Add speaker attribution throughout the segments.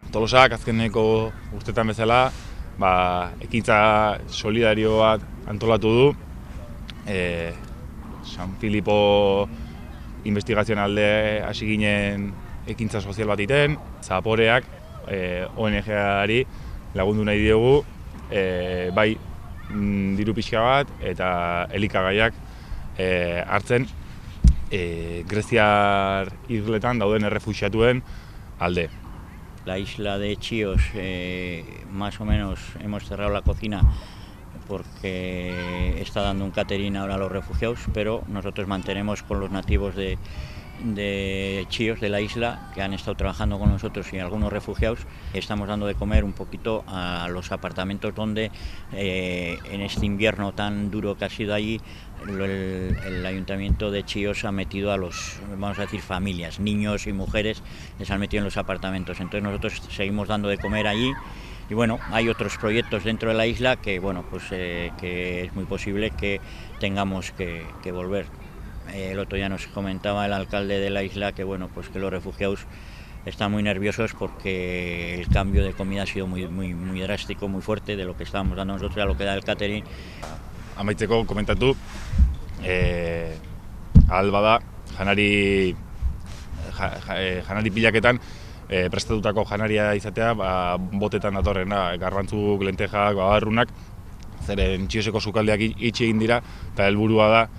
Speaker 1: Tolosak azkeneko urtetan bezala, ekintza solidario bat antolatu du. San Filipo investigazioan alde hasi ginen ekintza sozial bat iten. Zaporeak ONG-ari lagundu nahi diogu, bai diru pixka bat eta elikagaiak hartzen greziar irletan dauden errefuxiatuen alde.
Speaker 2: La isla de Chios, más o menos hemos cerrado la cocina porque está dando un catering ahora a los refugiados, pero nosotros mantenemos con los nativos de Chios, de la isla, que han estado trabajando con nosotros y algunos refugiados. Estamos dando de comer un poquito a los apartamentos donde en este invierno tan duro que ha sido allí, el ayuntamiento de Chios ha metido a los, vamos a decir, familias, niños y mujeres, les han metido en los apartamentos. Entonces nosotros seguimos dando de comer allí. Y bueno, hay otros proyectos dentro de la isla que, bueno, pues que es muy posible que tengamos que volver. El otro día nos comentaba el alcalde de la isla que, bueno, pues que los refugiados están muy nerviosos porque el cambio de comida ha sido muy drástico, muy fuerte de lo que estábamos dando nosotros a lo que da el catering.
Speaker 1: Amaitzeko komentatu, ahal bada, janari pilaketan prestatutako janaria izatea, botetan datorrena, garbantzuk, lentejak, babarrunak, zeren Txioseko sukaldeak itxi egin dira, eta helburua da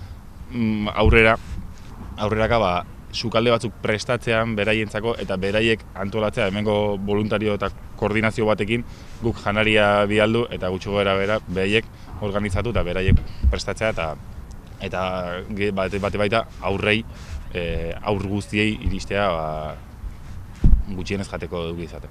Speaker 1: aurreraka sukalde batzuk prestatzean beraientzako eta beraiek antolatzea hemengo voluntario eta koordinazio batekin guk janaria bialdu eta gutxi gora bera beraiek organizatu eta beraiek prestatzea eta bate baita aurrei aur guztiei iristea gutxienez jateko dugu izaten.